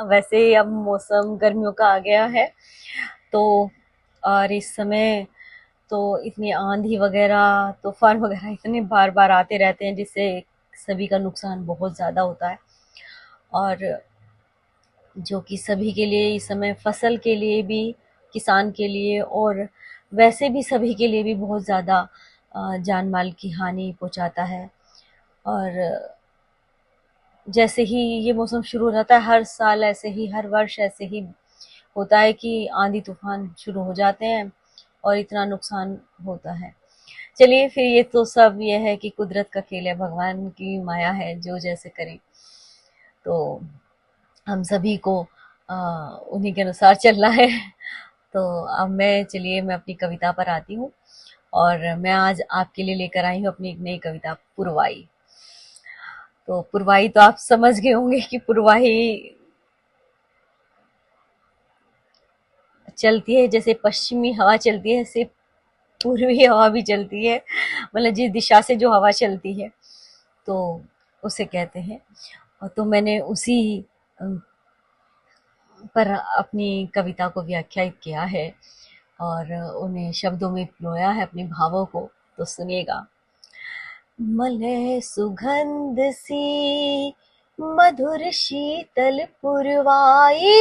वैसे अब मौसम गर्मियों का आ गया है, तो और इस समय तो इतनी आंधी वगैरह तूफान वगैरह इतने बार बार आते रहते हैं, जिससे सभी का नुकसान बहुत ज़्यादा होता है। और जो कि सभी के लिए इस समय, फसल के लिए भी, किसान के लिए और वैसे भी सभी के लिए भी बहुत ज़्यादा जान माल की हानि पहुंचाता है। और जैसे ही ये मौसम शुरू हो जाता है, हर साल ऐसे ही, हर वर्ष ऐसे ही होता है कि आंधी तूफान शुरू हो जाते हैं और इतना नुकसान होता है। चलिए फिर, ये तो सब ये है कि कुदरत का खेल है, भगवान की माया है, जो जैसे करे। तो हम सभी को उन्हीं के अनुसार चलना है। तो अब मैं अपनी कविता पर आती हूँ, और मैं आज आपके लिए लेकर आई हूँ अपनी एक नई कविता, पुरवाई। तो पुरवाई तो आप समझ गए होंगे कि पुरवाई चलती है, जैसे पश्चिमी हवा चलती है, ऐसे पूर्वी हवा भी चलती है। मतलब जिस दिशा से जो हवा चलती है, तो उसे कहते हैं। और तो मैंने उसी पर अपनी कविता को व्याख्यायित किया है और उन्हें शब्दों में पिरोया है, अपने भावों को। तो सुनिएगा। मलय सुगंध सी मधुर शीतल पुरवाई,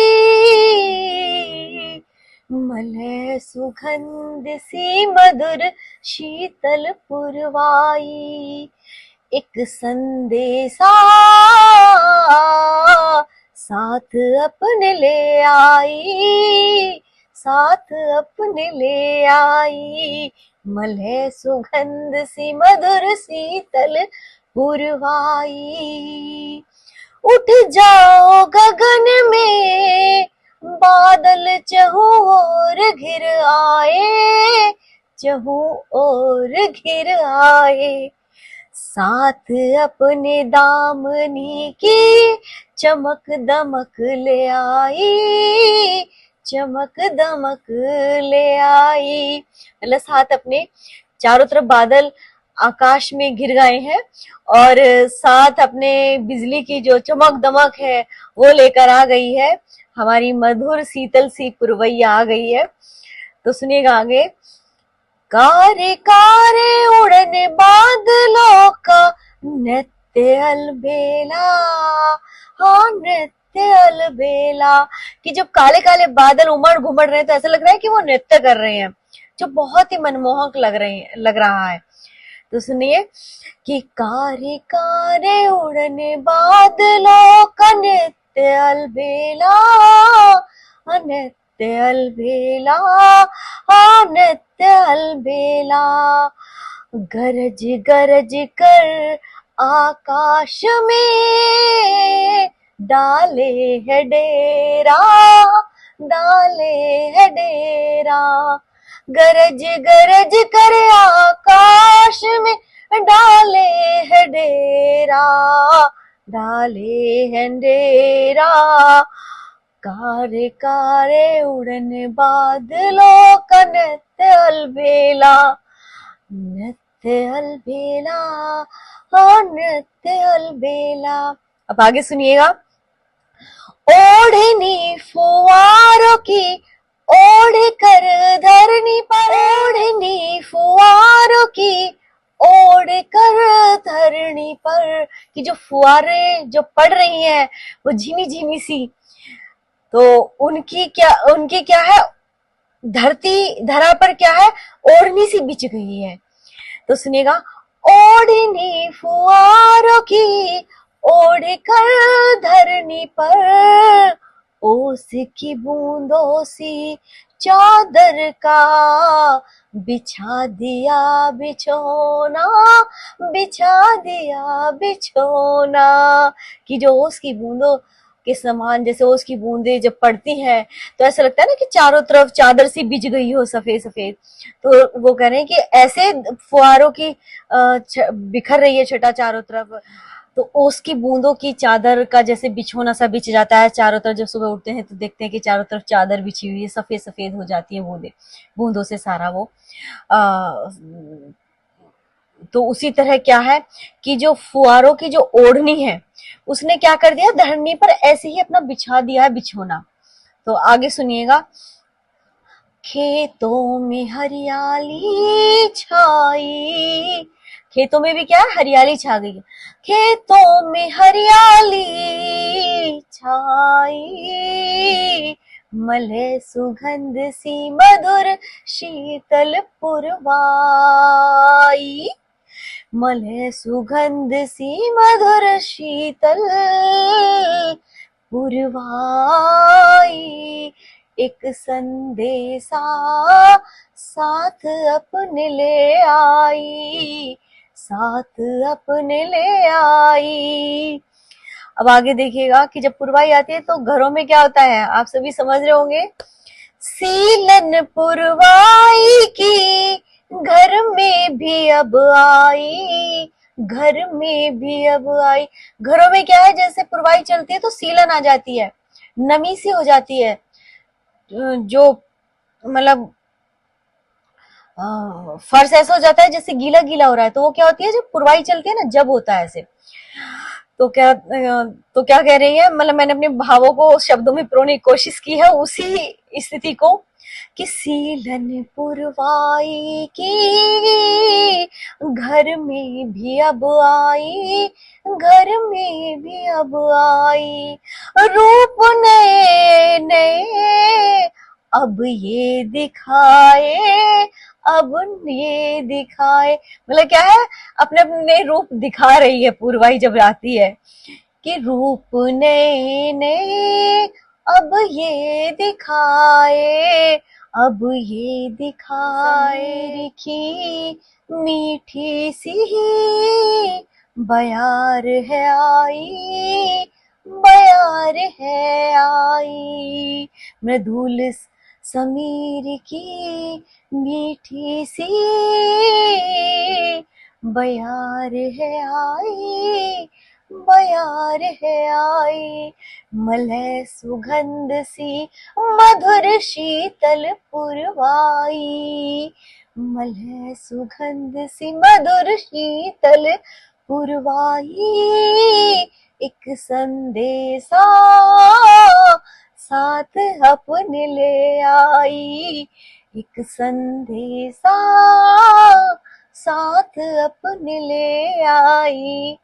मलय सुगंध सी मधुर शीतल पुरवाई, एक संदेशा साथ अपने ले आई, साथ अपने ले आई, मलय सुगंध सी मधुर शीतल पुरवाई। उठ जाओ गगन में बादल चहु और घिर आए, चहु और घिर आए, साथ अपने दामनी की चमक दमक ले आई, चमक दमक ले आई। मतलब साथ अपने, चारों तरफ बादल आकाश में घिर गए हैं, और साथ अपने बिजली की जो चमक दमक है वो लेकर आ गई है, हमारी मधुर शीतल सी पुरवैया आ गई है। तो सुनिएगा आगे। कारे कारे उड़ने बादलों का नृत्य अलबेला, हाँ नृत्य अलबेला, कि जब काले काले बादल उमड़ घुमड़ रहे हैं तो ऐसा लग रहा है कि वो नृत्य कर रहे हैं, जो बहुत ही मनमोहक लग रहा है। तो सुनिए कि कारे कारे उड़ने बादलों का नृत्य अलबेला, नृत्य अलबेला, नृत्य अलबेला, गरज गरज कर आकाश में डाले है डेरा, डाले है डेरा, गरज गरज कर आकाश में डाले है डेरा, डाले है डेरा, कारे कारे उड़ने बादलों का नृत्य अलबेला, नृत्य अलबेला, हाँ नृत्य अलबेला। अब आगे सुनिएगा। ओढ़नी फुवारों की ओढ़ कर धरनी पर, ओढ़नी फुवारों की ओढ़ कर धरनी पर, कि जो फुवारे जो पड़ रही हैं वो झिनी झिनी सी, तो उनकी क्या है, धरती धरा पर क्या है, ओढ़नी सी बिछ गई है। तो सुनिएगा। ओढ़नी फुवारों की ओढ़ कर धरनी पर, ओस की बूंदों सी चादर का बिछा दिया बिछोना, बिछा दिया बिछोना, कि जो ओस की बूंदों के समान, जैसे ओस की बूंदें जब पड़ती हैं तो ऐसा लगता है ना कि चारों तरफ चादर सी बिछ गई हो, सफेद सफेद। तो वो कह रहे हैं कि ऐसे फुहारों की बिखर रही है छटा चारों तरफ। तो ओस की बूंदों की चादर का जैसे बिछोना सा बिछ जाता है चारों तरफ, जब सुबह उठते हैं तो देखते हैं कि चारों तरफ चादर बिछी हुई है, सफेद सफेद हो जाती है बूंदे, बूंदों से सारा वो तो उसी तरह क्या है कि जो फुआरों की जो ओढ़नी है उसने क्या कर दिया, धरनी पर ऐसे ही अपना बिछा दिया है बिछोना। तो आगे सुनिएगा। खेतों में हरियाली छाई, खेतों में भी क्या है, हरियाली छा गई है। खेतों में हरियाली छाई, मले सुगंध सी मधुर शीतल पुरवाई, मले सुगंध सी मधुर शीतल पुरवाई, एक संदेशा साथ अपने ले आई, साथ अपने ले आई। अब आगे देखिएगा कि जब पुरवाई आती है तो घरों में क्या होता है, आप सभी समझ रहे होंगे। सीलन पुरवाई की घर में भी अब आई, घर में भी अब आई। घरों में क्या है, जैसे पुरवाई चलती है तो सीलन आ जाती है, नमी सी हो जाती है, जो मतलब फर्श ऐसा हो जाता है जैसे गीला गीला हो रहा है, तो वो क्या होती है, जब पुरवाई चलती है ना, जब होता है ऐसे। तो क्या कह रही है, मतलब मैंने अपने भावों को शब्दों में पिरोने की कोशिश की है उसी स्थिति को, कि सीलन पुरवाई की घर में भी अब आई, घर में भी अब आई, रूप नए नए अब ये दिखाए, अब ये दिखाए, मतलब क्या है, अपने अपने रूप दिखा रही है पुरवाई जब आती है, कि रूप नए नए अब ये दिखाए, अब ये दिखाए, की मीठी सी बयार है आई, बयार है आई, मृदुल समीर की मीठी सी बयार है आई, बयार है आई, मलय सुगंध सी मधुर शीतल पुरवाई, मलय सुगंध सी मधुर शीतल पुरवाई, एक संदेशा साथ अपने ले आई, एक संदेशा साथ अपने ले आई।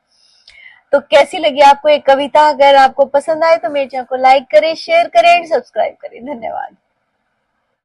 तो कैसी लगी आपको एक कविता? अगर आपको पसंद आए तो मेरे चैनल को लाइक करें, शेयर करें, सब्सक्राइब करें। धन्यवाद।